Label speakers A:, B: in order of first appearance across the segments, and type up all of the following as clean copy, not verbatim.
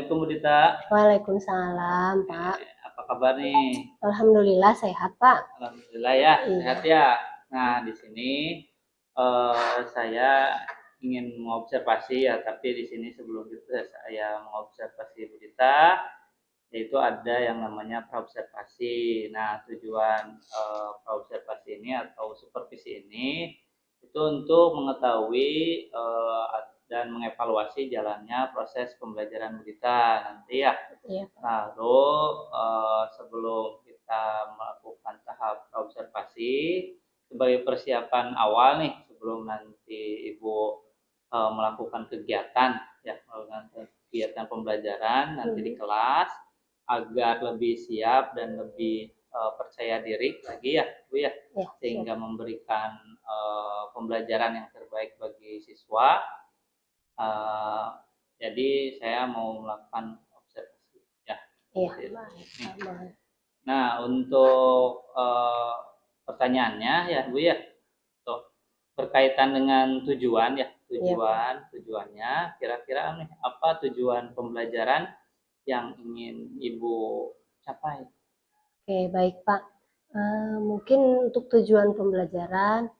A: Assalamualaikum Bu Dita.
B: Waalaikumsalam, Pak.
A: Apa kabar nih?
B: Alhamdulillah sehat, Pak.
A: Alhamdulillah ya, sehat
B: Iya.
A: ya. Nah, di sini saya ingin mengobservasi ya, tapi di sini sebelum itu saya mengobservasi Bu Dita, yaitu ada yang namanya praobservasi. Nah, tujuan praobservasi ini atau supervisi ini itu untuk mengetahui dan mengevaluasi jalannya proses pembelajaran kita nanti ya.
B: Iya, Pak.
A: Lalu sebelum kita melakukan tahap observasi sebagai persiapan awal nih sebelum nanti Ibu melakukan kegiatan ya, melakukan kegiatan pembelajaran nanti di kelas agar lebih siap dan lebih percaya diri lagi ya Bu ya,
B: Iya, siap.
A: sehingga memberikan pembelajaran yang terbaik bagi siswa. Jadi saya mau melakukan observasi ya.
B: Iya, baik,
A: Nih.
B: aman.
A: Nah, untuk pertanyaannya ya Bu ya, tuh, berkaitan dengan tujuan ya,
B: Iya, Pak.
A: tujuannya kira-kira nih apa tujuan pembelajaran yang ingin Ibu capai?
B: Oke, baik, Pak. Mungkin untuk tujuan pembelajaran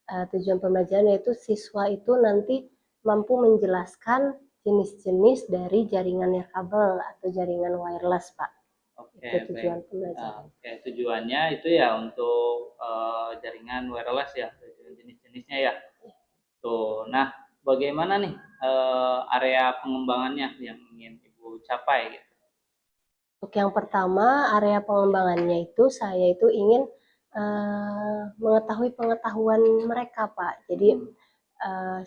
B: yaitu siswa itu nanti mampu menjelaskan jenis-jenis dari jaringan nirkabel atau jaringan wireless, Pak.
A: Oke,
B: Itu
A: baik.
B: tujuan pembelajaran.
A: Oke, tujuannya itu ya untuk jaringan wireless ya, jenis-jenisnya ya. Tuh, nah bagaimana nih area pengembangannya yang ingin Ibu capai gitu?
B: Untuk yang pertama, area pengembangannya itu saya itu ingin mengetahui pengetahuan mereka, Pak. Jadi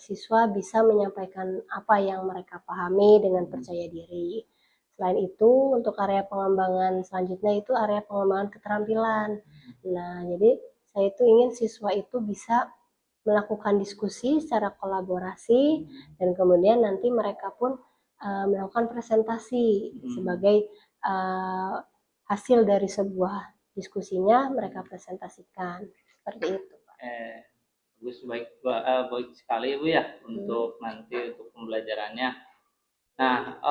B: siswa bisa menyampaikan apa yang mereka pahami dengan percaya diri. Selain itu, untuk area pengembangan selanjutnya itu area pengembangan keterampilan. Nah, jadi saya itu ingin siswa itu bisa melakukan diskusi secara kolaborasi dan kemudian nanti mereka pun melakukan presentasi sebagai hasil dari sebuah diskusinya mereka presentasikan seperti itu, Pak.
A: Bagus, baik sekali Bu ya untuk nanti untuk pembelajarannya. Nah,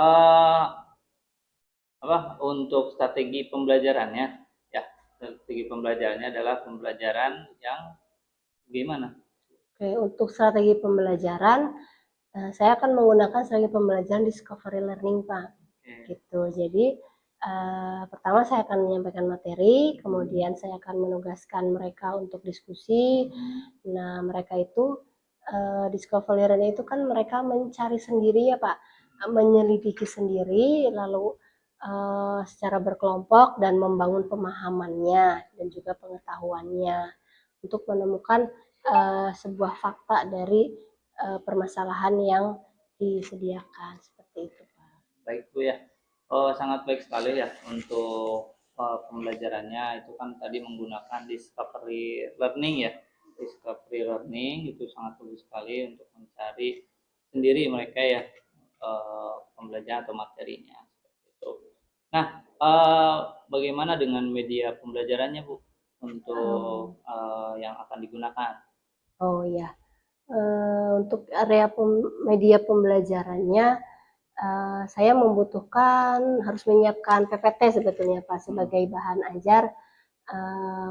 A: untuk strategi pembelajarannya ya, strategi pembelajarannya adalah pembelajaran yang gimana?
B: Oke, untuk strategi pembelajaran saya akan menggunakan strategi pembelajaran discovery learning, Pak. Gitu. Jadi pertama saya akan menyampaikan materi, kemudian saya akan menugaskan mereka untuk diskusi. Nah, mereka itu discovery learning itu kan mereka mencari sendiri ya, Pak, menyelidiki sendiri, lalu secara berkelompok dan membangun pemahamannya dan juga pengetahuannya untuk menemukan sebuah fakta dari permasalahan yang disediakan seperti itu, Pak.
A: Baik Bu ya, sangat baik sekali ya untuk pembelajarannya itu kan tadi menggunakan discovery learning ya, discovery learning itu sangat bagus sekali untuk mencari sendiri mereka ya pembelajaran atau materinya seperti itu. Nah, bagaimana dengan media pembelajarannya Bu untuk yang akan digunakan?
B: Oh ya, untuk area media pembelajarannya saya membutuhkan harus menyiapkan PPT sebetulnya Pak sebagai bahan ajar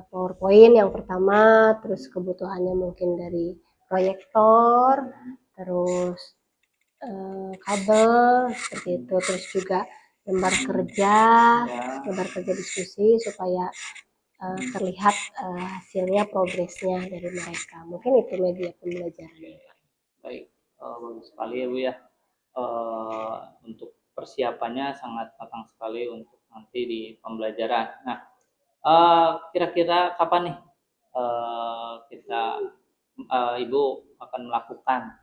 B: PowerPoint yang pertama, terus kebutuhannya mungkin dari proyektor, terus kabel seperti itu, terus juga lembar kerja diskusi supaya terlihat hasilnya progresnya dari mereka. Mungkin itu media pembelajarannya, Pak.
A: Baik, bagus sekali ya Bu ya. Untuk persiapannya sangat matang sekali untuk nanti di pembelajaran. Nah, kira-kira kapan nih kita Ibu akan melakukan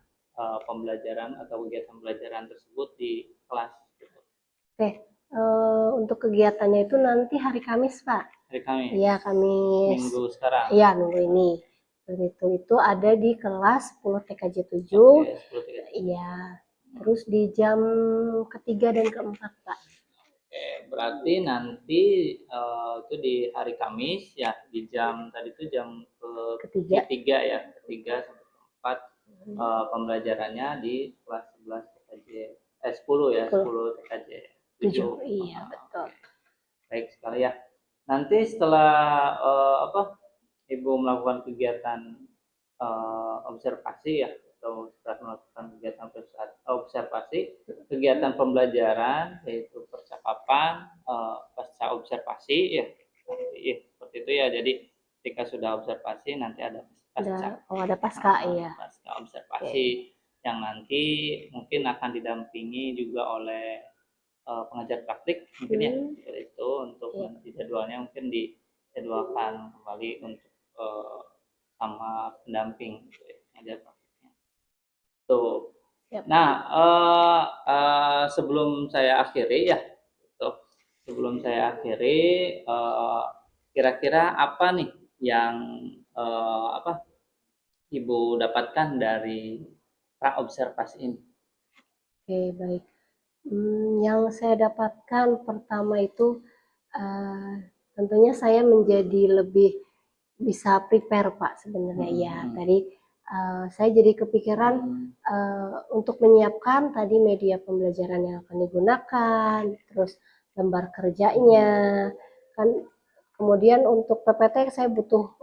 A: pembelajaran atau kegiatan pembelajaran tersebut di kelas? Gitu.
B: Oke, untuk kegiatannya itu nanti hari Kamis, Pak.
A: Hari Kamis.
B: Iya, Kamis.
A: Minggu sekarang.
B: Iya, minggu ini. Itu ada di kelas 10 TKJ 7.
A: Oke, 10 TKJ.
B: Iya. Terus di jam ketiga dan keempat, Pak.
A: Oke, berarti nanti itu di hari Kamis ya di jam tadi itu jam ketiga ya, ketiga sampai keempat pembelajarannya di kelas 11 TKJ 10 ya, 10 TKJ.
B: 7. Iya, betul.
A: Baik sekali ya. Nanti setelah Ibu melakukan kegiatan observasi ya, atau setelah melakukan kegiatan observasi, kegiatan pembelajaran yaitu percakapan pasca observasi ya, seperti itu ya. Jadi ketika sudah observasi nanti ada pasca.
B: Ada pasca, iya.
A: Pasca observasi yang nanti mungkin akan didampingi juga oleh pengajar praktik mungkin ya, seperti itu. Untuk nanti jadwalnya mungkin dijadwalkan kembali untuk sama pendamping gitu ya, pengajar praktiknya. Tuh. Nah, sebelum saya akhiri ya, gitu. Sebelum saya akhiri, kira-kira apa nih yang Ibu dapatkan dari praobservasi ini?
B: Oke, baik. Yang saya dapatkan pertama itu tentunya saya menjadi lebih bisa prepare Pak sebenarnya ya. Tadi saya jadi kepikiran untuk menyiapkan tadi media pembelajaran yang akan digunakan, terus lembar kerjanya, kan kemudian untuk PPT saya butuh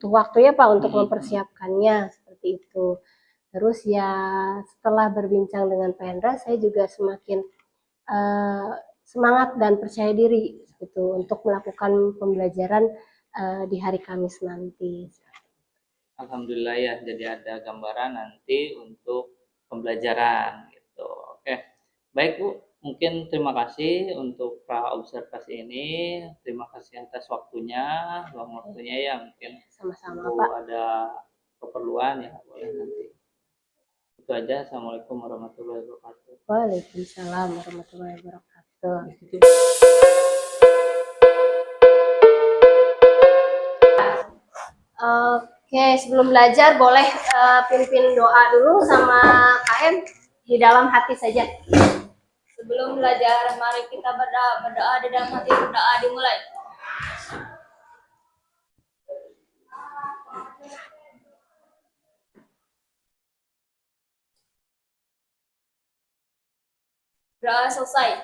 B: waktu ya Pak untuk mempersiapkannya seperti itu. Terus ya setelah berbincang dengan Pendra, saya juga semakin semangat dan percaya diri gitu untuk melakukan pembelajaran di hari Kamis nanti.
A: Alhamdulillah ya, jadi ada gambaran nanti untuk pembelajaran gitu. Oke, baik Bu, mungkin terima kasih untuk praobservasi ini. Terima kasih atas waktunya, luang waktunya ya. Mungkin
B: sama-sama
A: Bu
B: Pak.
A: ada keperluan ya, boleh nanti. Itu aja. Assalamualaikum warahmatullahi wabarakatuh.
B: Waalaikumsalam warahmatullahi wabarakatuh. Oke, sebelum belajar boleh pimpin doa dulu sama KM di dalam hati saja.
C: Sebelum belajar, mari kita berdoa di dalam hati. Berdoa dimulai. Doa selesai.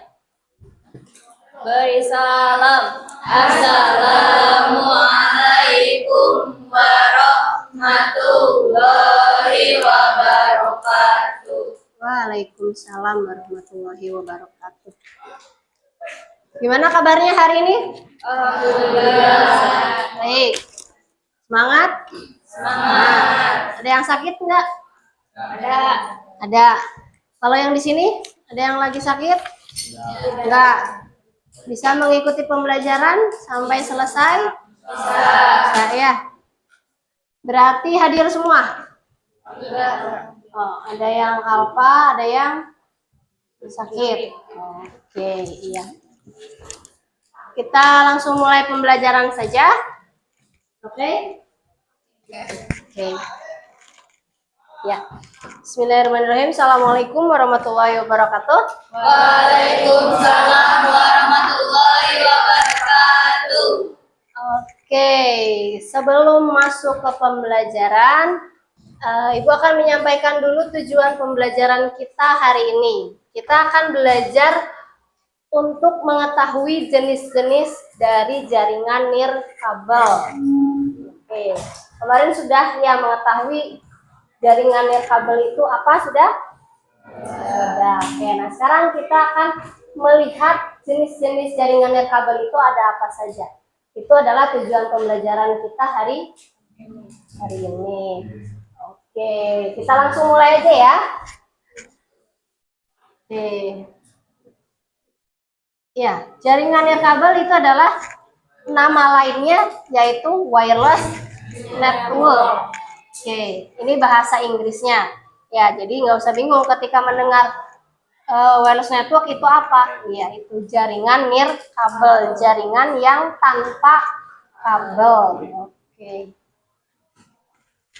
C: Beri salam. Assalamualaikum warahmatullahi wabarakatuh.
B: Waalaikumsalam warahmatullahi wabarakatuh. Gimana kabarnya hari ini?
C: Alhamdulillah.
B: Baik. Semangat? Semangat. Ada yang sakit enggak?
C: Ada.
B: Ada. Kalau yang di sini ada yang lagi sakit? Enggak. Bisa mengikuti pembelajaran sampai selesai? Bisa. Nah, ya. Berarti hadir semua?
C: Enggak.
B: Oh, ada yang alfa, ada yang sakit. Oke, iya. Kita langsung mulai pembelajaran saja. Oke? Oke. Ya. Bismillahirrahmanirrahim. Assalamualaikum warahmatullahi wabarakatuh.
C: Waalaikumsalam warahmatullahi wabarakatuh.
B: Oke, sebelum masuk ke pembelajaran, Ibu akan menyampaikan dulu tujuan pembelajaran kita hari ini. Kita akan belajar untuk mengetahui jenis-jenis dari jaringan nirkabel. Oke, kemarin sudah ya mengetahui jaringan nirkabel itu apa sudah? Sudah. Oke, nah sekarang kita akan melihat jenis-jenis jaringan nirkabel itu ada apa saja. Itu adalah tujuan pembelajaran kita hari ini. Oke, kita langsung mulai aja ya. Oke. Ya, jaringan nirkabel itu adalah nama lainnya yaitu wireless network. Oke, ini bahasa Inggrisnya. Ya, jadi nggak usah bingung ketika mendengar wireless network itu apa? Ya, itu jaringan nirkabel, jaringan yang tanpa kabel. Oke.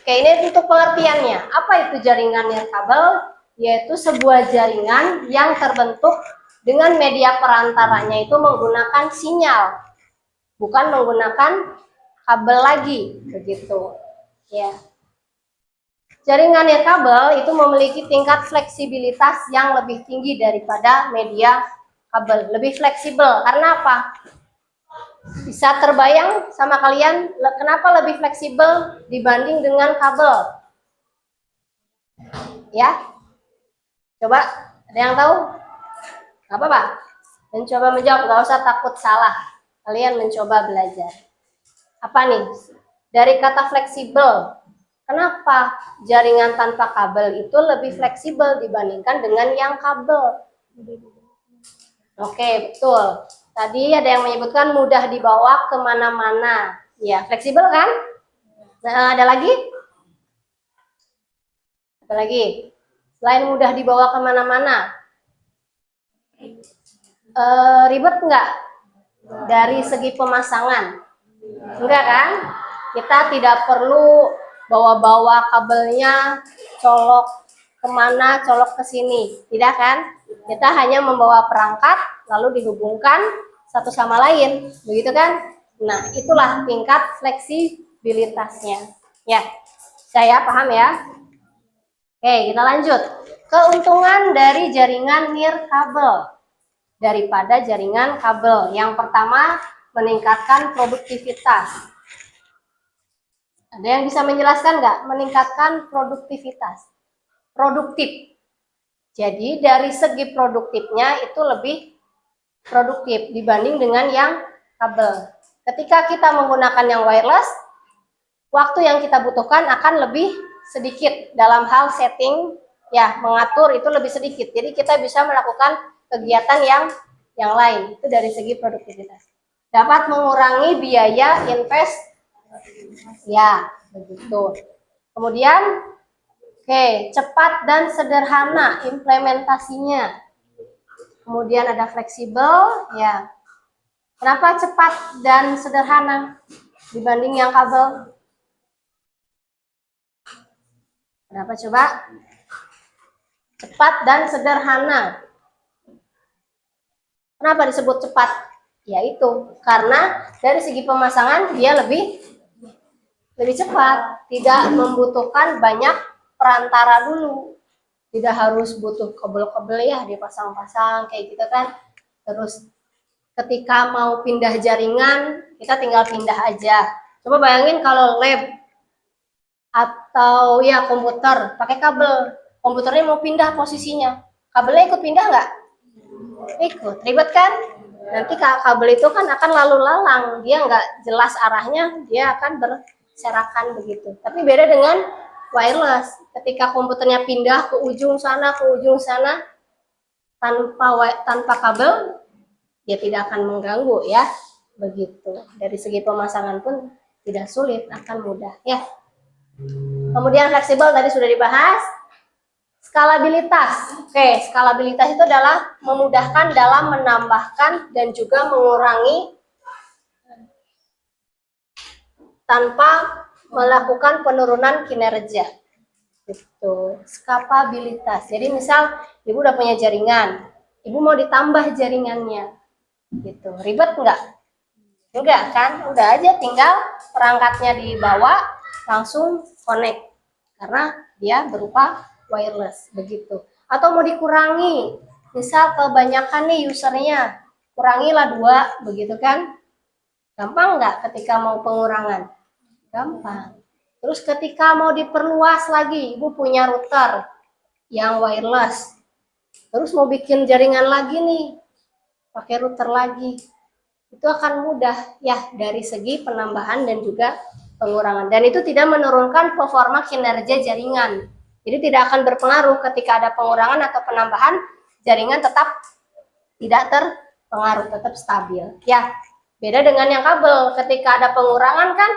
B: Oke, ini untuk pengertiannya. Apa itu jaringan nirkabel? Yaitu sebuah jaringan yang terbentuk dengan media perantaranya itu menggunakan sinyal, bukan menggunakan kabel lagi, begitu. Ya. Jaringan nirkabel itu memiliki tingkat fleksibilitas yang lebih tinggi daripada media kabel, lebih fleksibel. Karena apa? Bisa terbayang sama kalian kenapa lebih fleksibel dibanding dengan kabel? Ya, coba ada yang tahu? Gak apa-apa. Mencoba menjawab, gak usah takut salah. Kalian mencoba belajar. Apa nih? Dari kata fleksibel, kenapa jaringan tanpa kabel itu lebih fleksibel dibandingkan dengan yang kabel? Oke, betul. Tadi ada yang menyebutkan mudah dibawa kemana-mana. Ya, fleksibel kan? Nah, ada lagi? Ada lagi? Selain mudah dibawa kemana-mana, ribet nggak dari segi pemasangan? Enggak kan? Kita tidak perlu bawa-bawa kabelnya, colok kemana, colok ke sini. Tidak kan? Kita hanya membawa perangkat, lalu dihubungkan satu sama lain. Begitu kan? Nah, itulah tingkat fleksibilitasnya. Ya, saya paham ya? Oke, kita lanjut. Keuntungan dari jaringan nirkabel daripada jaringan kabel. Yang pertama, meningkatkan produktivitas. Ada yang bisa menjelaskan nggak? Meningkatkan produktivitas. Produktif. Jadi dari segi produktifnya itu lebih produktif dibanding dengan yang kabel. Ketika kita menggunakan yang wireless, waktu yang kita butuhkan akan lebih sedikit dalam hal setting, ya mengatur itu lebih sedikit. Jadi kita bisa melakukan kegiatan yang lain. Itu dari segi produktivitas. Dapat mengurangi biaya invest, ya begitu. Kemudian, oke, cepat dan sederhana implementasinya. Kemudian ada fleksibel, ya. Kenapa cepat dan sederhana dibanding yang kabel? Kenapa coba? Cepat dan sederhana. Kenapa disebut cepat? Yaitu karena dari segi pemasangan dia lebih cepat, tidak membutuhkan banyak perantara dulu. Tidak harus butuh kabel-kabel ya dipasang-pasang kayak gitu kan. Terus ketika mau pindah jaringan, kita tinggal pindah aja. Coba bayangin kalau lab atau ya komputer pakai kabel, komputernya mau pindah posisinya, kabelnya ikut pindah nggak? Ikut, ribet kan? Nanti kabel itu kan akan lalu lalang, dia nggak jelas arahnya, dia akan berserakan begitu. Tapi beda dengan wireless, ketika komputernya pindah ke ujung sana tanpa kabel, dia tidak akan mengganggu ya, begitu. Dari segi pemasangan pun tidak sulit, akan mudah ya. Kemudian fleksibel tadi sudah dibahas. Skalabilitas. Oke, skalabilitas itu adalah memudahkan dalam menambahkan dan juga mengurangi tanpa melakukan penurunan kinerja. Gitu. Skapabilitas. Jadi misal ibu udah punya jaringan, ibu mau ditambah jaringannya. Gitu. Ribet enggak? Enggak kan? Udah aja tinggal perangkatnya dibawa langsung connect. Karena dia berupa wireless begitu. Atau mau dikurangi, misal kebanyakan nih usernya, kurangilah 2 begitu kan? Gampang nggak ketika mau pengurangan? Gampang. Terus ketika mau diperluas lagi, ibu punya router yang wireless, terus mau bikin jaringan lagi nih, pakai router lagi, itu akan mudah ya dari segi penambahan dan juga pengurangan. Dan itu tidak menurunkan performa kinerja jaringan. Jadi tidak akan berpengaruh ketika ada pengurangan atau penambahan, jaringan tetap tidak terpengaruh, tetap stabil. Ya, beda dengan yang kabel. Ketika ada pengurangan kan,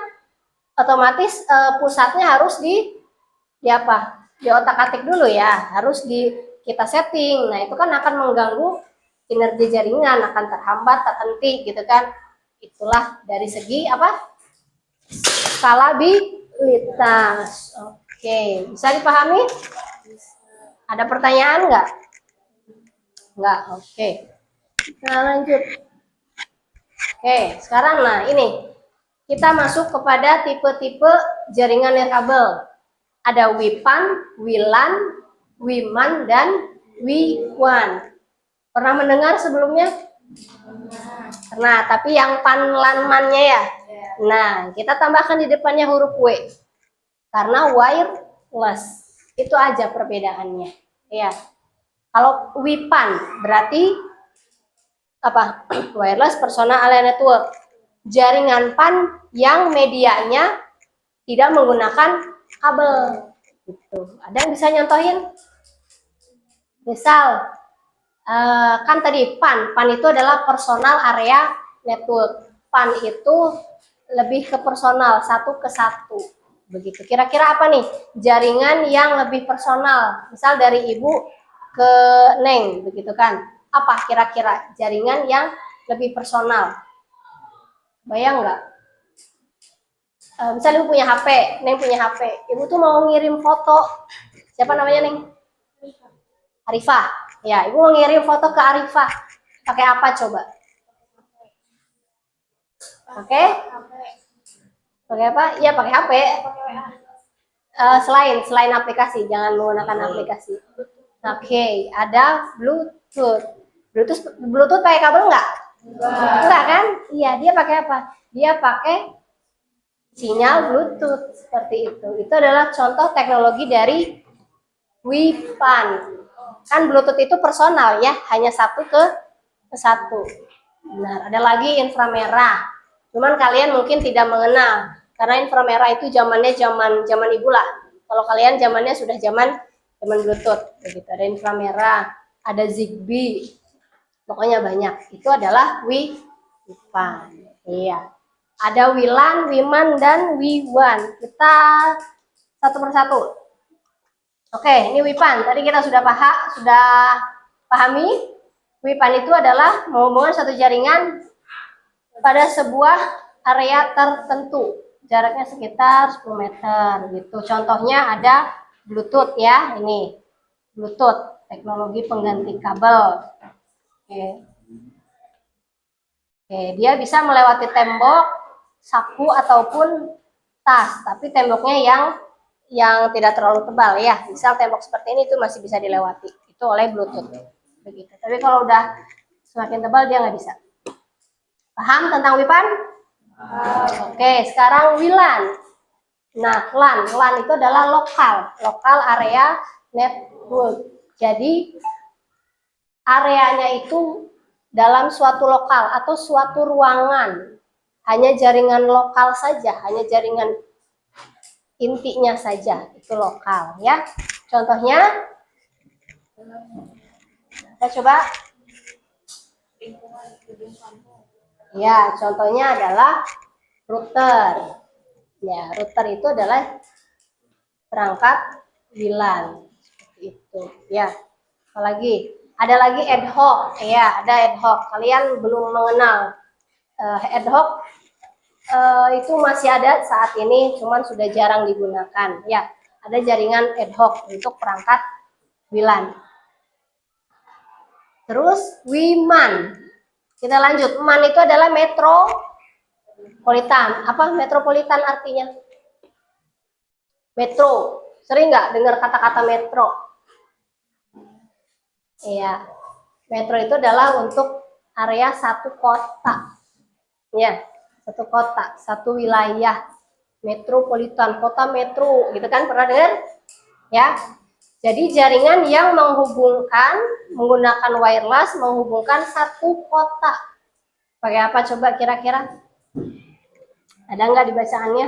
B: otomatis pusatnya harus di otak-atik dulu ya, harus kita setting. Nah itu kan akan mengganggu kinerja jaringan, akan terhambat, terhenti gitu kan. Itulah dari segi skalabilitas. Oke, bisa dipahami? Ada pertanyaan nggak? Nggak, oke. Nah, lanjut. Oke, sekarang ini. Kita masuk kepada tipe-tipe jaringan nirkabel. Ada WIPAN, WLAN, WIMAN, dan WIWAN. Pernah mendengar sebelumnya? Pernah, tapi yang panlanmannya ya. Nah, kita tambahkan di depannya huruf W. Karena wireless. Itu aja perbedaannya. Ya. Kalau WIPAN berarti apa? Wireless Personal Area Network. Jaringan PAN yang medianya tidak menggunakan kabel. Gitu. Ada yang bisa nyontohin? Misal, kan tadi PAN itu adalah Personal Area Network. PAN itu lebih ke personal, 1 ke 1. Begitu. Kira-kira apa nih? Jaringan yang lebih personal. Misal dari ibu ke Neng, begitu kan? Apa kira-kira jaringan yang lebih personal? Bayang nggak? Misalnya ibu punya HP, Neng punya HP. Ibu tuh mau ngirim foto. Siapa namanya, Neng? Arifah. Ya, ibu mau ngirim foto ke Arifah. Pakai apa coba? Pakai apa? Iya, pakai HP. Selain aplikasi, jangan menggunakan aplikasi. Oke, ada Bluetooth. Bluetooth pakai kabel nggak? Enggak kan? Iya, dia pakai apa? Dia pakai sinyal Bluetooth seperti itu. Itu adalah contoh teknologi dari WIPAN. Kan Bluetooth itu personal ya, hanya 1 ke 1. Benar. Ada lagi inframerah. Cuman kalian mungkin tidak mengenal karena inframerah itu zaman ibu lah. Kalau kalian zamannya sudah zaman Bluetooth, begitu. Ada inframerah, ada Zigbee. Pokoknya banyak. Itu adalah WIPAN. Iya. Ada WLAN, WIMAN, dan WIWAN. Kita satu persatu. Oke, ini WIPAN. Tadi kita sudah pahami. WIPAN itu adalah menghubungkan satu jaringan pada sebuah area tertentu. Jaraknya sekitar 10 meter gitu. Contohnya ada Bluetooth ya, ini. Bluetooth, teknologi pengganti kabel. Oke. Oke, dia bisa melewati tembok, saku ataupun tas, tapi temboknya yang tidak terlalu tebal ya. Misal tembok seperti ini itu masih bisa dilewati. Itu oleh Bluetooth. Begitu. Tapi kalau udah semakin tebal dia nggak bisa. Paham tentang WIPAN? Oke, sekarang WLAN. Nah, LAN itu adalah lokal area network. Jadi areanya itu dalam suatu lokal atau suatu ruangan. Hanya jaringan lokal saja, hanya jaringan intinya saja, itu lokal ya. Contohnya kita coba. Ya, contohnya adalah router. Ya, router itu adalah perangkat WLAN. Seperti itu. Ya. Apalagi? Ada lagi ad hoc. Ya, ada ad hoc. Kalian belum mengenal ad hoc itu masih ada saat ini, cuman sudah jarang digunakan. Ya, ada jaringan ad hoc untuk perangkat WLAN. Terus WIMAN. Kita lanjut. MAN itu adalah metropolitan. Apa metropolitan artinya? Metro. Sering nggak dengar kata-kata metro? Iya. Metro itu adalah untuk area satu kota. Ya, satu kota, satu wilayah. Metropolitan, kota metro, gitu kan, pernah dengar? Ya. Jadi jaringan yang menggunakan wireless menghubungkan satu kota. Pakai apa coba kira-kira? Ada nggak dibacaannya?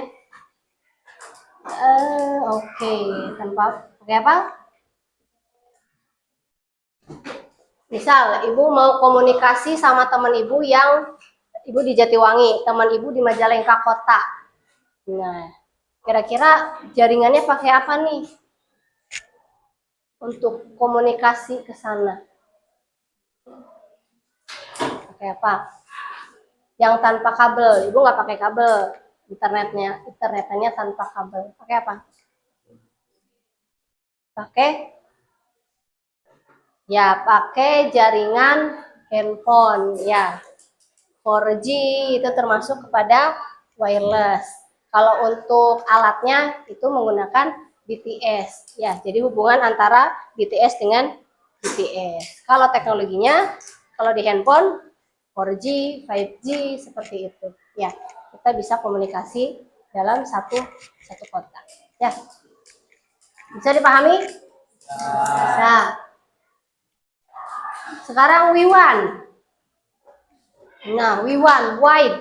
B: Oke. Tanpa pakai apa? Misal ibu mau komunikasi sama teman ibu ibu di Jatiwangi, teman ibu di Majalengka kota. Nah, kira-kira jaringannya pakai apa nih? Untuk komunikasi ke sana. Pakai apa? Yang tanpa kabel, ibu nggak pakai kabel. Internetnya tanpa kabel. Pakai apa? Pakai jaringan handphone ya. 4G itu termasuk kepada wireless. Kalau untuk alatnya itu menggunakan BTS ya. Jadi hubungan antara BTS dengan BTS. Kalau teknologinya, kalau di handphone 4G, 5G seperti itu. Ya, kita bisa komunikasi dalam satu kota. Ya, bisa dipahami? Bisa. Sekarang WIWAN. Nah, WIWAN, wide.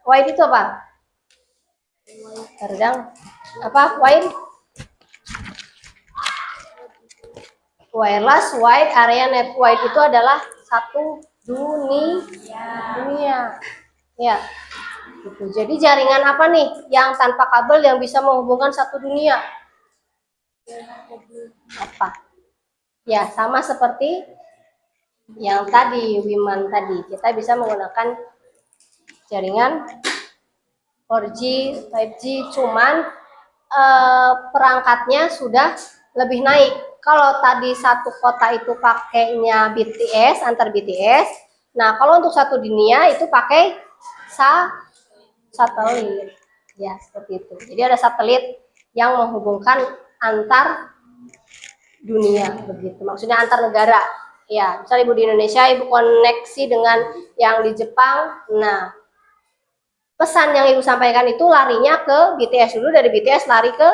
B: Wide itu apa? Redang. Apa? Wide? Wireless wide area net. Wide itu adalah satu dunia. Ya. Gitu. Jadi jaringan apa nih yang tanpa kabel yang bisa menghubungkan satu dunia? Apa? Ya, sama seperti yang tadi, WIMAN tadi. Kita bisa menggunakan jaringan 4G, 5G, cuman perangkatnya sudah lebih naik. Kalau tadi satu kota itu pakainya BTS, antar BTS. Nah, kalau untuk satu dunia itu pakai satelit. Ya, seperti itu. Jadi ada satelit yang menghubungkan antar dunia begitu. Maksudnya antar negara. Ya, misalnya Ibu di Indonesia, Ibu koneksi dengan yang di Jepang. Nah, pesan yang Ibu sampaikan itu larinya ke BTS dulu, dari BTS lari ke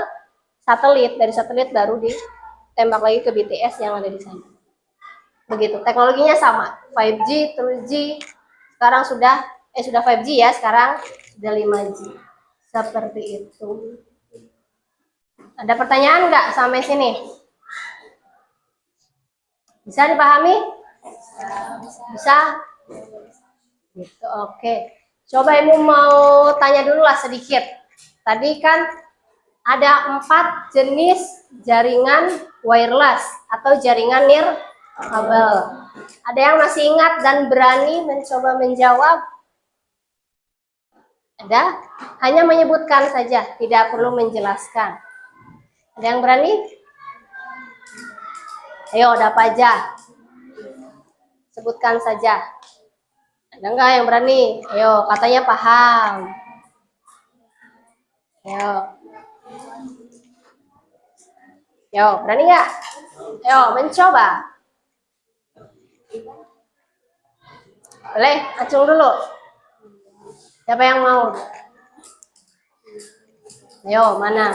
B: satelit, dari satelit baru ditembak lagi ke BTS yang ada di sana. Begitu. Teknologinya sama. 5G, 3G, sekarang sudah 5G ya, sekarang sudah 5G. Seperti itu. Ada pertanyaan nggak sampai sini? Bisa dipahami? Bisa? Gitu, oke. Coba Ibu mau tanya dulu lah sedikit. Tadi kan ada 4 jenis jaringan wireless atau jaringan nirkabel. Ada yang masih ingat dan berani mencoba menjawab? Ada? Hanya menyebutkan saja, tidak perlu menjelaskan. Ada yang berani? Ayo, ada apa aja? Sebutkan saja. Ada nggak yang berani? Ayo, katanya paham. Ayo. Ayo, berani nggak? Ayo, mencoba. Boleh, acung dulu. Siapa yang mau? Ayo, mana?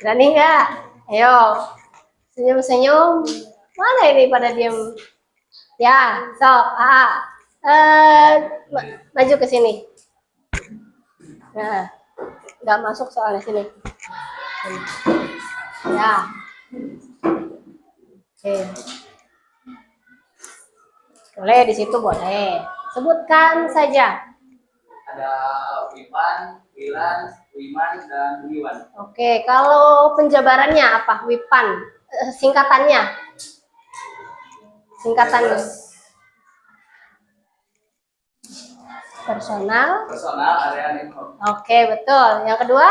B: Berani nggak? Ayo, senyum-senyum. Mana ini pada diem? Ya, sok. Maju ke sini. Nah, nggak masuk soalnya sini. Ya. Oke. Boleh di situ boleh. Sebutkan saja.
A: Ada WIPAN, WILAN, WIMAN, dan WIWAN.
B: Oke, kalau penjabarannya apa? WIPAN. Singkatannya. Singkatannya. Personal
A: Area network.
B: Oke, betul. Yang kedua?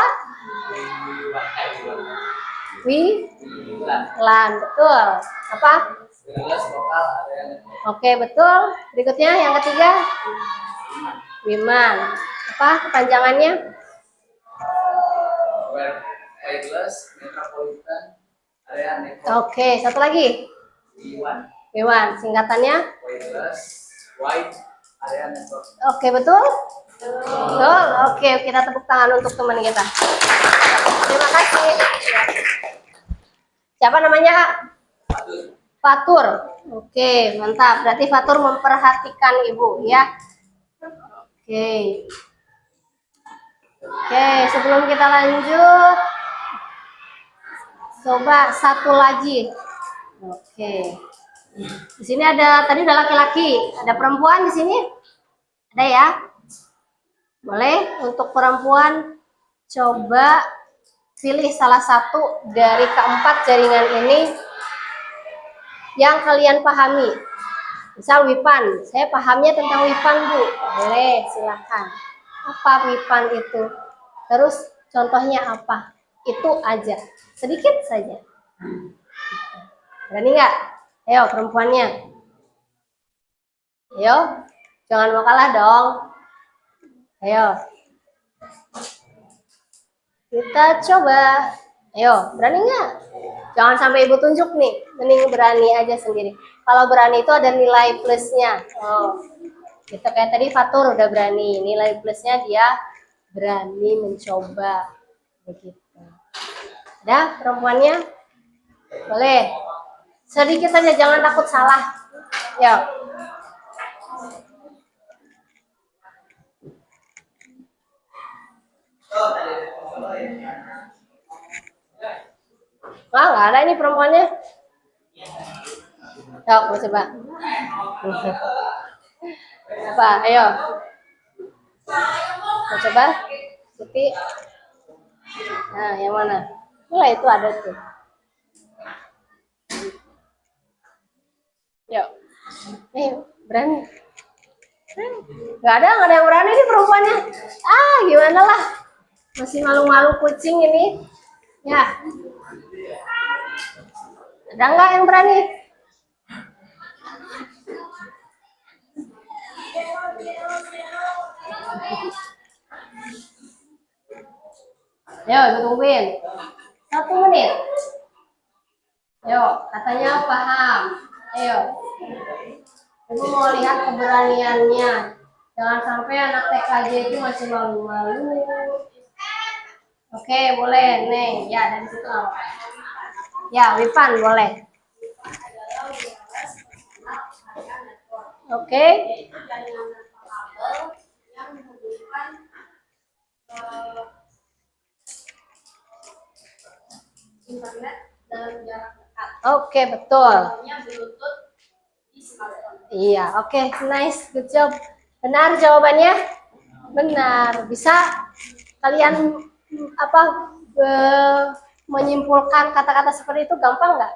B: WLAN, betul. Apa?
A: Area network.
B: Oke, betul. Berikutnya yang ketiga? WIMAN. Apa kepanjangannya?
A: Wireless Metropolitan Area Network.
B: Oke, satu lagi?
A: WIWAN.
B: WIWAN, singkatannya?
A: Wireless Wide Area Network.
B: Oke, betul? Betul. Oke, kita tepuk tangan untuk teman kita. Terima kasih. Siapa namanya, Kak? Fatur. Oke, mantap. Berarti Fatur memperhatikan Ibu, ya. Oke. Oke, sebelum kita lanjut, coba satu lagi. Oke. Di sini ada, tadi udah laki-laki, ada perempuan di sini? Ada ya? Boleh untuk perempuan coba pilih salah satu dari keempat jaringan ini yang kalian pahami. Misal WIPAN, saya pahamnya tentang WIPAN, Bu. Boleh, silahkan. Apa WIPAN itu? Terus contohnya apa? Itu aja, sedikit saja. Berani nggak? Ayo perempuannya. Ayo, jangan mau kalah dong. Ayo. Kita coba. Ayo, berani nggak? Jangan sampai ibu tunjuk nih, mending berani aja sendiri. Kalau berani itu ada nilai plusnya. Oh, gitu kayak tadi Fatur udah berani, nilai plusnya dia berani mencoba. Begitu. Ada perempuannya? Boleh. Sedikit saja, jangan takut salah. Ya. Wah, nggak ada ini perempuannya. Yuk, mau coba. Apa? Ayo. Mau coba? Putih. Nah, yang mana? Mulai itu ada tuh. Yuk. Berani. Nggak ada yang berani nih perempuannya. Ah, gimana lah. Masih malu-malu kucing ini. Ya. Ada nggak yang berani? Ayo, tungguin. 1 menit. Ayo, katanya paham. Ayo. Ibu mau lihat keberaniannya. Jangan sampai anak TKJ itu masih malu-malu. Oke, boleh, Neng. Ya, dari situ apa? Ya, Wipan boleh. Oke. Oke, betul. Iya, oke, nice, good job. Benar jawabannya? Benar. Bisa kalian menyimpulkan kata-kata seperti itu gampang nggak?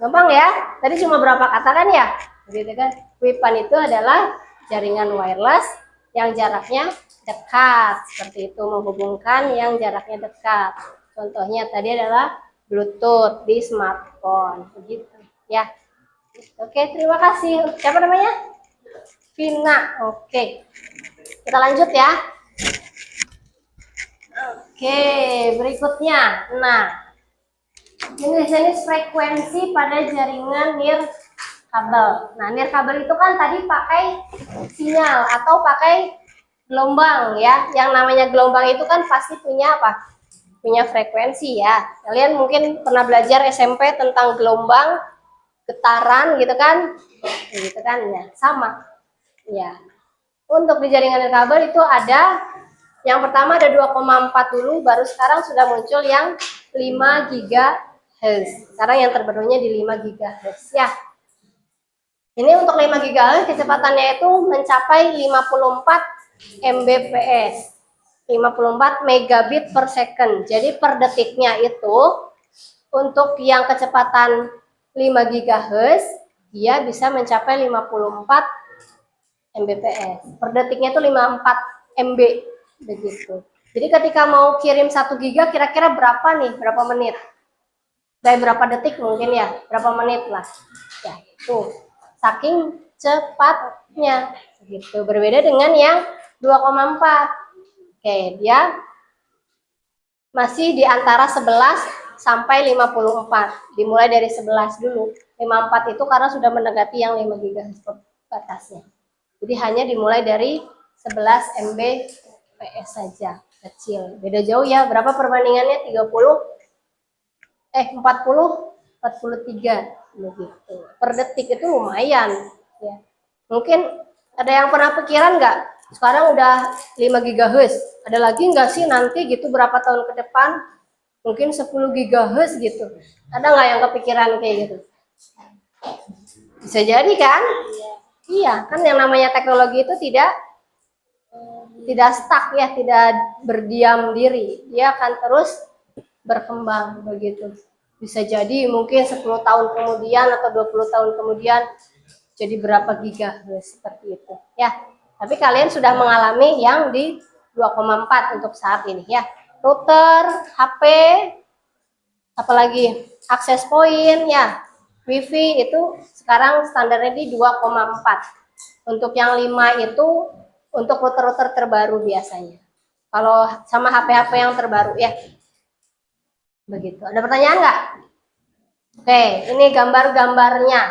B: Gampang ya? Tadi cuma berapa kata kan ya? Begitu kan? Wipan itu adalah jaringan wireless yang jaraknya dekat. Seperti itu, menghubungkan yang jaraknya dekat. Contohnya tadi adalah Bluetooth di smartphone. Begitu ya. Oke, terima kasih. Siapa namanya? Vina. Oke. Kita lanjut ya. Oke, berikutnya. Nah, ini jenis frekuensi pada jaringan nirkabel. Nah, nirkabel itu kan tadi pakai sinyal atau pakai gelombang ya. Yang namanya gelombang itu kan pasti punya apa? Punya frekuensi ya. Kalian mungkin pernah belajar SMP tentang gelombang, getaran gitu kan? Gitu kan ya, sama. Ya. Untuk di jaringan nirkabel itu ada yang pertama ada 2,4 dulu, baru sekarang sudah muncul yang 5 GHz. Sekarang yang terbarunya di 5 GHz ya. Ini untuk 5 GHz kecepatannya itu mencapai 54 Mbps. 54 megabit per second. Jadi per detiknya itu untuk yang kecepatan 5 GHz dia bisa mencapai 54 Mbps. Per detiknya itu 54 MB begitu. Jadi ketika mau kirim 1 giga kira-kira berapa nih? Berapa menit? Dari berapa detik mungkin ya? Berapa menit lah. Ya, tuh. Saking cepatnya gitu. Berbeda dengan yang 2,4. Oke, dia masih di antara 11 sampai 54. Dimulai dari 11 dulu. 54 itu karena sudah mendekati yang 5 GHz batasnya. Jadi hanya dimulai dari 11 Mbps saja, kecil. Beda jauh ya, berapa perbandingannya? 40, 43 begitu. Per detik itu lumayan ya. Mungkin ada yang pernah pikiran nggak? Sekarang udah 5 GHz. Ada lagi nggak sih nanti gitu berapa tahun ke depan? Mungkin 10 GHz gitu. Ada nggak yang kepikiran kayak gitu? Bisa jadi kan? Iya, kan yang namanya teknologi itu tidak stuck ya, tidak berdiam diri. Dia akan terus berkembang begitu. Bisa jadi mungkin 10 tahun kemudian atau 20 tahun kemudian jadi berapa gigahertz seperti itu ya. Tapi kalian sudah mengalami yang di 2,4 untuk saat ini ya. Router, HP, apalagi akses point ya. WiFi itu sekarang standarnya di 2,4. Untuk yang 5 itu untuk router-router terbaru biasanya. Kalau sama HP-HP yang terbaru ya. Begitu. Ada pertanyaan nggak? Oke, ini gambar-gambarnya.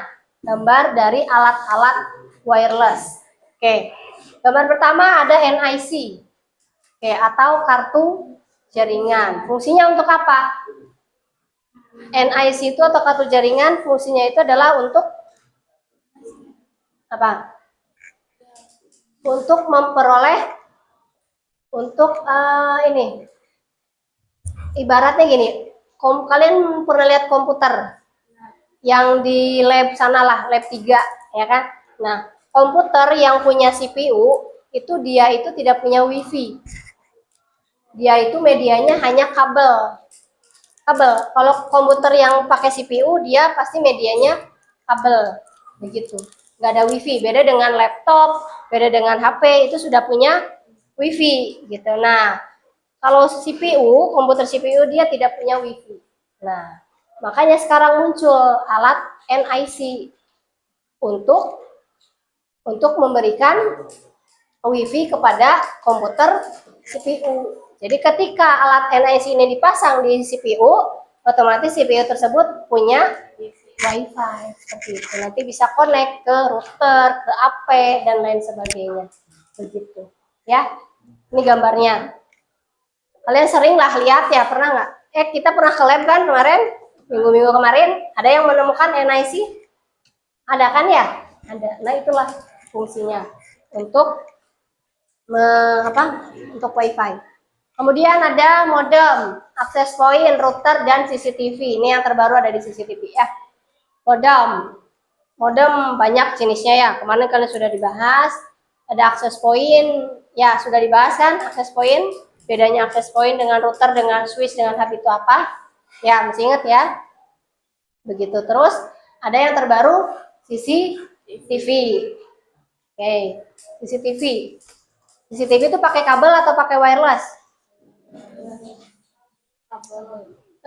B: Gambar dari alat-alat wireless. Oke, gambar pertama ada NIC. Oke, atau kartu jaringan. Fungsinya untuk apa? NIC itu atau kartu jaringan fungsinya itu adalah untuk apa? Untuk memperoleh, untuk ini, ibaratnya gini, kalian pernah lihat komputer yang di lab sana lah, lab 3, ya kan? Nah, komputer yang punya CPU itu dia itu tidak punya wifi. Dia itu medianya hanya kabel. Kalau komputer yang pakai CPU dia pasti medianya kabel, begitu. Nggak ada wifi. Beda dengan laptop, beda dengan HP itu sudah punya wifi, gitu. Nah, kalau CPU, komputer CPU dia tidak punya wifi. Nah, makanya sekarang muncul alat NIC untuk memberikan wifi kepada komputer CPU. Jadi ketika alat NIC ini dipasang di CPU, otomatis CPU tersebut punya Wi-Fi seperti itu. Nanti bisa connect ke router, ke AP dan lain sebagainya. Begitu. Ya. Ini gambarnya. Kalian sering lah lihat ya, pernah nggak? Kita pernah ke lab kan kemarin, minggu-minggu kemarin, ada yang menemukan NIC? Ada kan ya? Ada. Nah, itulah fungsinya untuk untuk Wi-Fi. Kemudian ada modem, access point, router, dan CCTV. Ini yang terbaru ada di CCTV ya. Modem banyak jenisnya ya. Kemarin kalian sudah dibahas. Ada access point, ya sudah dibahas kan access point. Bedanya access point dengan router, dengan switch, dengan hub itu apa? Ya, mesti ingat ya. Begitu. Terus ada yang terbaru CCTV. Oke, CCTV. CCTV itu pakai kabel atau pakai wireless?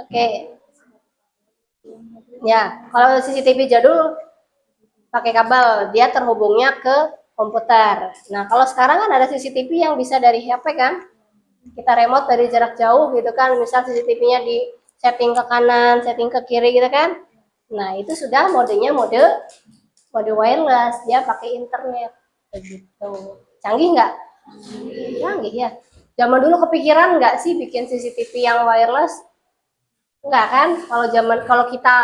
B: Oke. Ya, kalau CCTV jadul pakai kabel, dia terhubungnya ke komputer. Nah, kalau sekarang kan ada CCTV yang bisa dari HP kan? Kita remote dari jarak jauh gitu kan, misal CCTV-nya di setting ke kanan, setting ke kiri gitu kan. Nah, itu sudah modenya mode wireless, dia pakai internet begitu. Canggih nggak? Canggih ya. Zaman dulu kepikiran nggak sih bikin CCTV yang wireless? Enggak kan? Kalau kita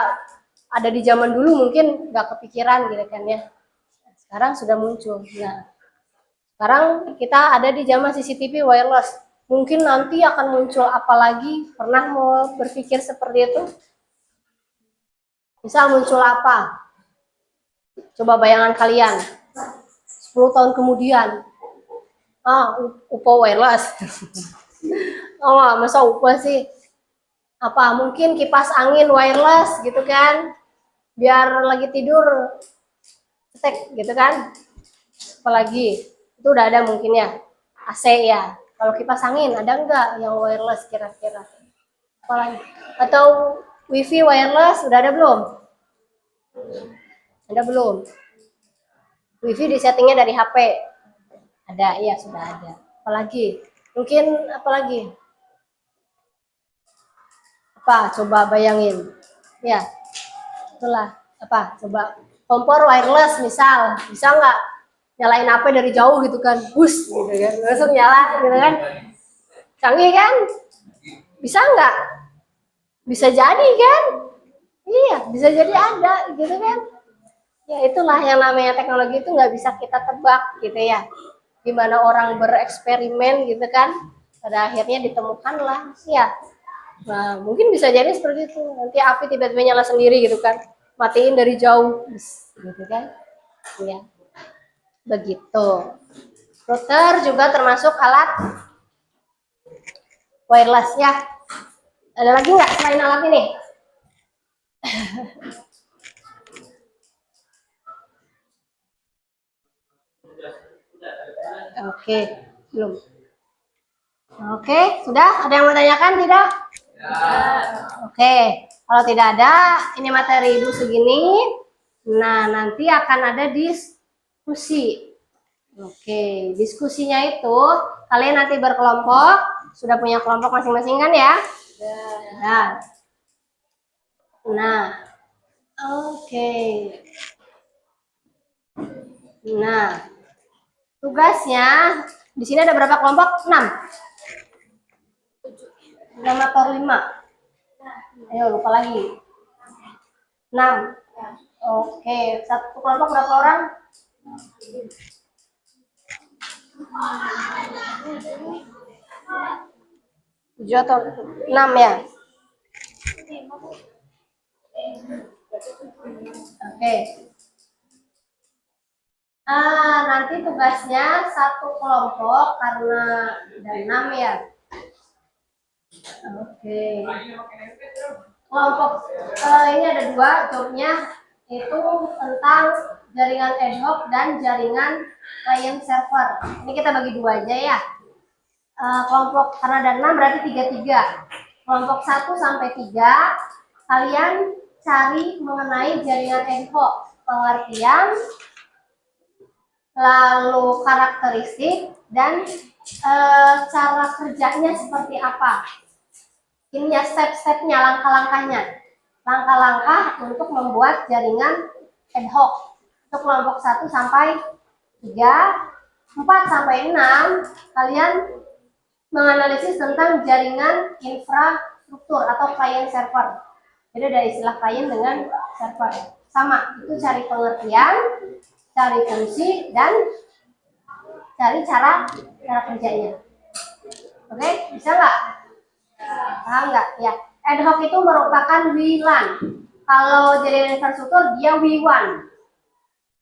B: ada di zaman dulu mungkin nggak kepikiran gitu kan ya. Sekarang sudah muncul. Nah, sekarang kita ada di zaman CCTV wireless. Mungkin nanti akan muncul apa lagi? Pernah mau berpikir seperti itu? Misal muncul apa? Coba bayangan kalian. 10 tahun kemudian. UFO wireless. Masa UFO sih? Apa? Mungkin kipas angin wireless gitu kan? Biar lagi tidur, cetek gitu kan? Apalagi? Itu udah ada mungkin ya. AC ya. Kalau kipas angin ada nggak yang wireless kira-kira? Apalagi? Atau wifi wireless udah ada belum? Ada belum? Wifi di settingnya dari HP. Ada, iya sudah ada. Apalagi? Mungkin apalagi? Apa? Coba bayangin. Ya, itulah. Apa? Coba kompor wireless misal. Bisa nggak? Nyalain HP dari jauh gitu kan. Bus gitu kan. Langsung nyala gitu kan. Canggih kan? Bisa nggak? Bisa jadi kan? Iya, bisa jadi ada gitu kan. Ya itulah yang namanya teknologi itu nggak bisa kita tebak gitu ya. Gimana orang bereksperimen gitu kan. Pada akhirnya ditemukanlah. Ya, nah mungkin bisa jadi seperti itu. Nanti api tiba-tiba nyala sendiri gitu kan. Matiin dari jauh. Gitu kan. Ya, begitu. Router juga termasuk alat wireless ya. Ada lagi nggak selain alat ini? Oke, belum. Oke, sudah? Ada yang mau tanyakan? Tidak? Oke, kalau tidak ada, ini materi Ibu segini. Nah, nanti akan ada diskusi. Oke, diskusinya itu kalian nanti berkelompok. Sudah punya kelompok masing-masing kan ya? Nah, Nah, oke. Nah, tugasnya di sini ada berapa kelompok? 6. 6 atau 5? Ayo, lupa lagi. 6. Oke, satu kelompok berapa orang? 7 atau 6 ya? Oke. Nanti tugasnya satu kelompok karena ada 6 ya. Oke. Kelompok ini ada 2 jobnya, itu tentang jaringan ad hoc dan jaringan client server. Ini kita bagi 2 aja ya. Kelompok karena ada 6 berarti 3-3. Kelompok 1 sampai 3 kalian cari mengenai jaringan ad hoc, pengertian, lalu karakteristik dan cara kerjanya seperti apa. Ini ya step-stepnya, langkah-langkahnya. Langkah-langkah untuk membuat jaringan ad hoc. Untuk kelompok 1 sampai 3, 4 sampai 6 kalian menganalisis tentang jaringan infrastruktur atau client server. Jadi ada istilah client dengan server. Sama, itu cari pengertian, cari fungsi, dan cari cara kerjanya. Oke, bisa nggak? Paham nggak? Ya, ad hoc itu merupakan WLAN. Kalau jaringan infrastruktur dia W1.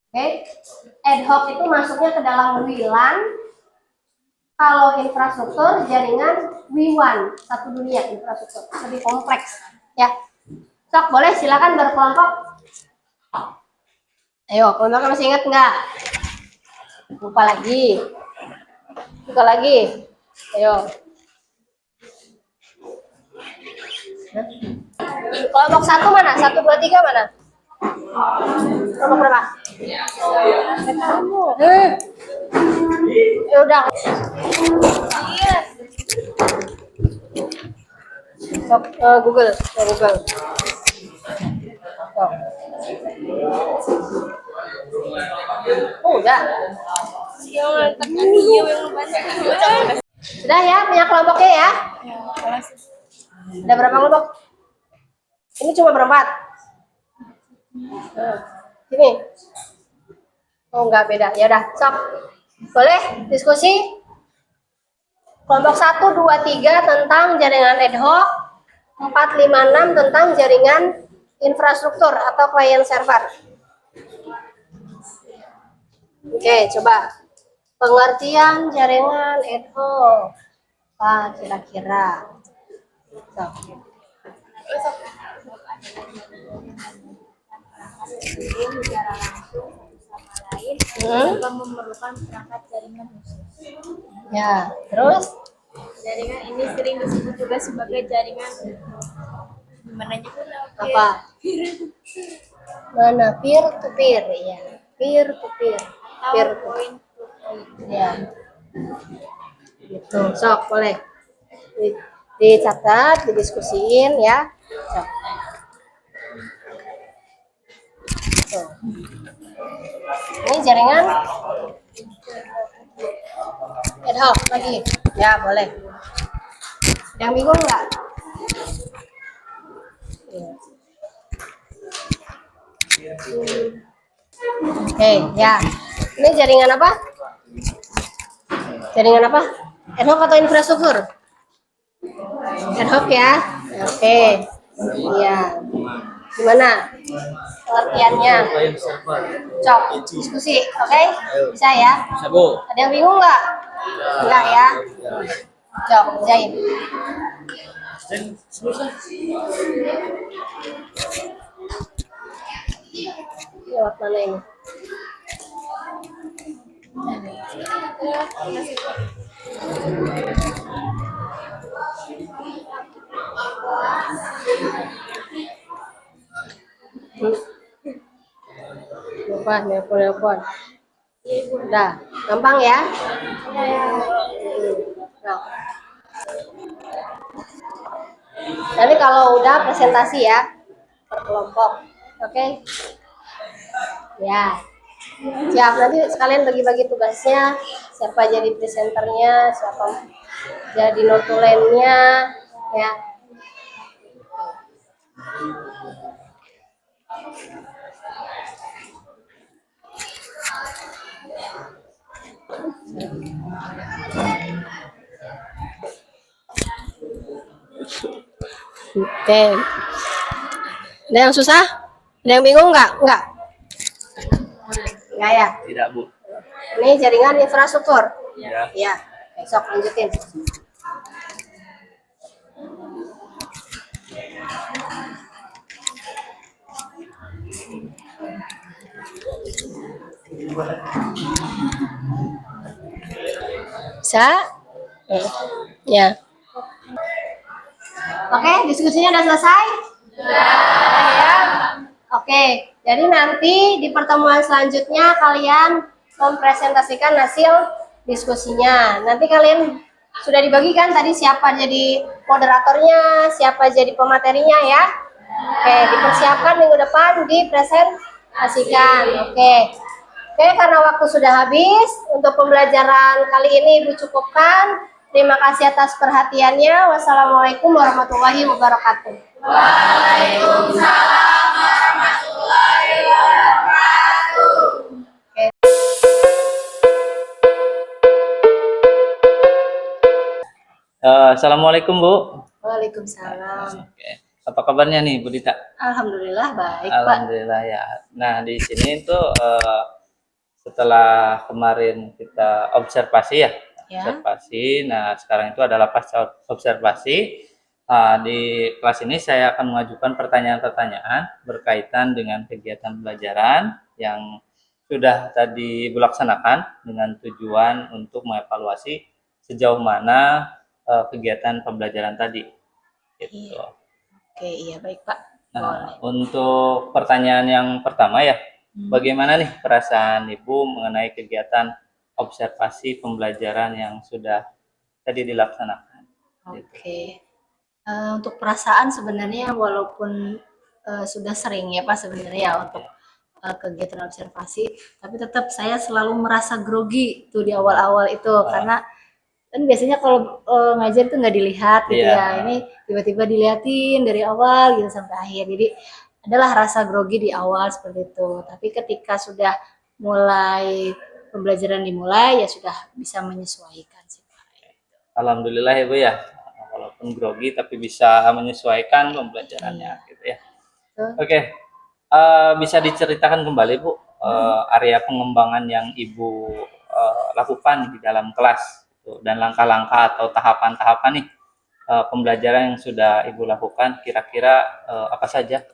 B: Oke, ad hoc itu masuknya ke dalam WLAN. Kalau infrastruktur jaringan W1, satu dunia infrastruktur, lebih kompleks. Ya, sok boleh silakan berkelompok. Ayo, kelompoknya masih ingat nggak? Lupa lagi. Buka lagi. Ayo. Kelompok 1 mana? 1, 2, 3 mana? Kelompok berapa? Ya udah. Google. Google. Oh, udah. Sudah ya, punya kelompoknya ya? Ada berapa kelompok? Ini cuma berempat. Sini. Oh, enggak beda. Ya udah, sok. Boleh diskusi? Kelompok 1, 2, 3 tentang jaringan ad hoc, 4, 5, 6 tentang jaringan infrastruktur atau client server. Oke, coba. Pengertian jaringan ad hoc. Apa kira-kira?
C: Bicara langsung sama lain tanpa memerlukan perangkat jaringan khusus.
B: Ya, terus?
C: Jaringan ini sering disebut juga sebagai jaringan gimana nyebutnya?
B: Apa? Mana peer to peer ya. Peer to peer. Peer to
C: Point to point.
B: ya. Gitu. Sok boleh. Dicatat, didiskusiin ya. Sok. Tuh. Ini jaringan ad hoc lagi. Ya, boleh. Yang bingung nggak? Oke, ya. Ini jaringan apa? Jaringan apa? Ad hoc atau infrastruktur? Ad hoc ya. Oke. Iya. Gimana pengertiannya? Cok, diskusi, oke? Bisa ya? Ada yang bingung nggak? Enggak ya? Cok, kerjain. Lewat mana ini? Lupa, nelpon. Udah, gampang ya? Nah. Nanti kalau udah presentasi ya, berkelompok. Oke? Ya. Siap, nanti sekalian bagi-bagi tugasnya, siapa jadi presenternya, siapa jadi notulennya, ya. Oke. Ada yang susah? Ada yang bingung nggak? Nggak. Nggak ya?
A: Tidak, Bu.
B: Ini jaringan infrastruktur.
A: Ya.
B: Ya. Besok lanjutin. Bisa? Ya. Oke, diskusinya udah selesai? Ya. Oke, jadi nanti di pertemuan selanjutnya kalian mempresentasikan hasil diskusinya. Nanti kalian sudah dibagikan tadi siapa jadi moderatornya, siapa jadi pematerinya ya. Oke, dipersiapkan minggu depan dipresentasikan. Oke. Oke, karena waktu sudah habis, untuk pembelajaran kali ini Ibu cukupkan. Terima kasih atas perhatiannya. Wassalamualaikum warahmatullahi wabarakatuh. Waalaikumsalam warahmatullahi wabarakatuh.
A: Assalamualaikum, Bu.
B: Waalaikumsalam.
A: Oke. Apa kabarnya nih, Bu Dita?
B: Alhamdulillah baik, Pak.
A: Alhamdulillah ya. Nah, di sini tuh setelah kemarin kita observasi ya, observasi. Nah, sekarang itu adalah pasca observasi. Di kelas ini saya akan mengajukan pertanyaan-pertanyaan berkaitan dengan kegiatan pembelajaran yang sudah tadi dilaksanakan dengan tujuan untuk mengevaluasi sejauh mana kegiatan pembelajaran tadi. Gitu.
B: Oke, iya baik Pak.
A: Nah, untuk pertanyaan yang pertama ya, bagaimana nih perasaan Ibu mengenai kegiatan observasi pembelajaran yang sudah tadi dilaksanakan?
B: Oke. Untuk perasaan sebenarnya walaupun sudah sering ya Pak sebenarnya untuk kegiatan observasi, tapi tetap saya selalu merasa grogi tuh di awal-awal itu karena kan biasanya kalau ngajar itu nggak dilihat gitu ya, ini tiba-tiba diliatin dari awal gitu sampai akhir, jadi adalah rasa grogi di awal seperti itu. Tapi ketika sudah mulai pembelajaran dimulai ya sudah bisa menyesuaikan sih Pak.
A: Alhamdulillah ya Bu ya, walaupun grogi tapi bisa menyesuaikan pembelajarannya gitu ya. Oke, bisa diceritakan kembali Bu area pengembangan yang Ibu lakukan di dalam kelas dan langkah-langkah atau tahapan-tahapan nih pembelajaran yang sudah Ibu lakukan kira-kira apa saja?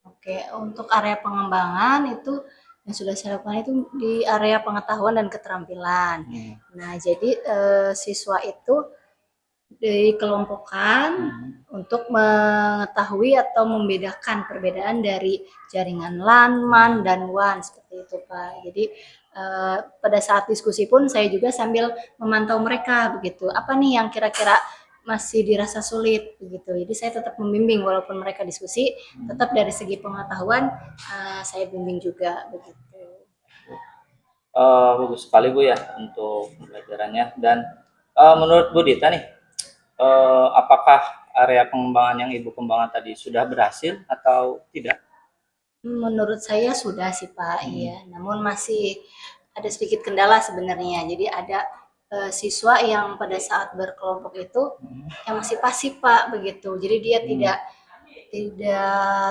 B: Oke, untuk area pengembangan itu yang sudah saya lakukan itu di area pengetahuan dan keterampilan. Nah, jadi siswa itu dikelompokkan untuk mengetahui atau membedakan perbedaan dari jaringan LAN, MAN, dan WAN seperti itu Pak. Jadi pada saat diskusi pun saya juga sambil memantau mereka begitu. Apa nih yang kira-kira masih dirasa sulit begitu. Jadi saya tetap membimbing walaupun mereka diskusi, tetap dari segi pengetahuan saya bimbing juga begitu.
A: Bagus sekali Bu ya untuk pembelajarannya. Dan menurut Bu Dita nih, apakah area pengembangan yang Ibu kembangkan tadi sudah berhasil atau tidak?
B: Menurut saya sudah sih Pak, iya. Namun masih ada sedikit kendala sebenarnya. Jadi ada siswa yang pada saat berkelompok itu yang masih pasif Pak begitu. Jadi dia tidak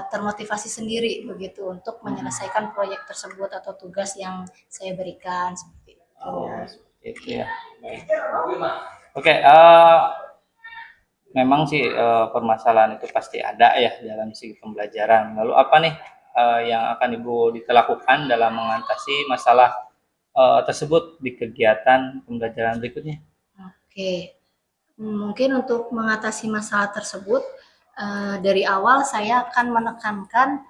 B: termotivasi sendiri begitu untuk menyelesaikan proyek tersebut atau tugas yang saya berikan seperti itu.
A: Seperti itu ya. Baik. Oke, memang sih permasalahan itu pasti ada ya dalam segi pembelajaran. Lalu apa nih yang akan Ibu Dita lakukan dalam mengatasi masalah tersebut di kegiatan pembelajaran berikutnya?
B: Oke, mungkin untuk mengatasi masalah tersebut dari awal saya akan menekankan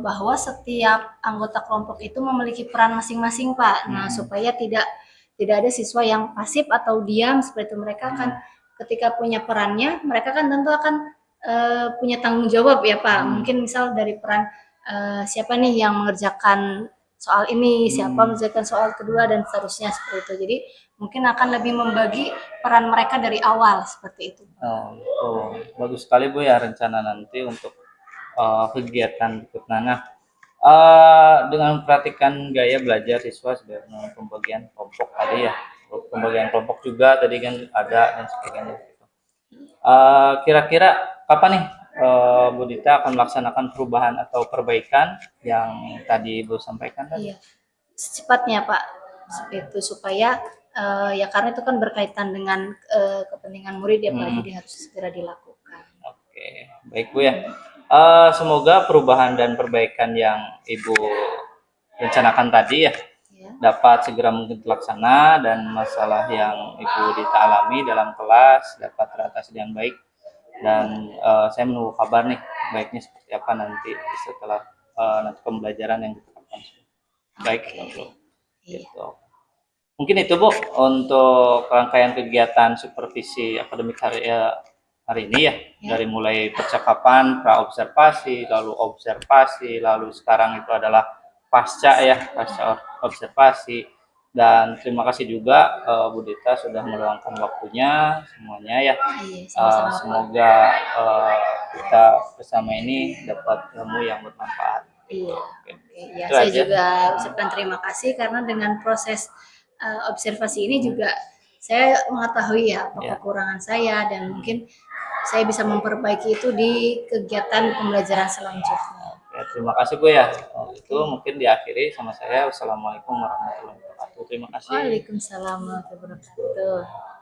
B: bahwa setiap anggota kelompok itu memiliki peran masing-masing Pak. Nah, supaya tidak ada siswa yang pasif atau diam seperti itu. Mereka kan ketika punya perannya, mereka kan tentu akan
C: punya tanggung jawab ya Pak. Mungkin misal dari peran siapa nih yang mengerjakan soal ini, siapa mengerjakan soal kedua dan seterusnya seperti itu. Jadi mungkin akan lebih membagi peran mereka dari awal seperti itu.
A: Oh, bagus sekali Bu ya rencana nanti untuk kegiatan berikutnya. Nah, dengan memperhatikan gaya belajar siswa sebagai pembagian kelompok tadi ya, pembagian kelompok juga tadi kan ada dan sebagainya. Kira-kira kapan nih Bu Dita akan melaksanakan perubahan atau perbaikan yang tadi Bu sampaikan tadi?
C: Iya, secepatnya Pak, seperti itu supaya ya karena itu kan berkaitan dengan kepentingan murid ya Pak, jadi harus segera dilakukan.
A: Oke, baik Bu ya. Semoga perubahan dan perbaikan yang Ibu rencanakan tadi ya
C: Ya.
A: dapat segera mungkin terlaksana dan masalah yang Ibu Dita alami dalam kelas dapat teratasi dengan baik. Dan saya menunggu kabar nih baiknya seperti apa nanti setelah nanti pembelajaran yang diterapkan. Baik, Bu. Gitu. Mungkin itu Bu untuk rangkaian kegiatan supervisi akademik hari ini ya. Dari mulai percakapan, praobservasi, lalu observasi, lalu sekarang itu adalah pasca observasi. Dan terima kasih juga Bu Dita sudah meluangkan waktunya semuanya ya.
C: Iya, sama-sama Pak.
A: Semoga kita bersama ini dapat ilmu yang bermanfaat.
C: Iya.
A: Oke.
C: Ya,
A: Itu
C: saya
A: aja.
C: juga ucapkan terima kasih karena dengan proses observasi ini juga saya mengetahui ya apa
A: Ya.
C: kekurangan saya dan mungkin saya bisa memperbaiki itu di kegiatan pembelajaran selanjutnya.
A: Ya, terima kasih Bu ya. Itu mungkin diakhiri sama saya. Wassalamualaikum warahmatullahi wabarakatuh. Terima kasih.
C: Waalaikumsalam warahmatullahi wabarakatuh.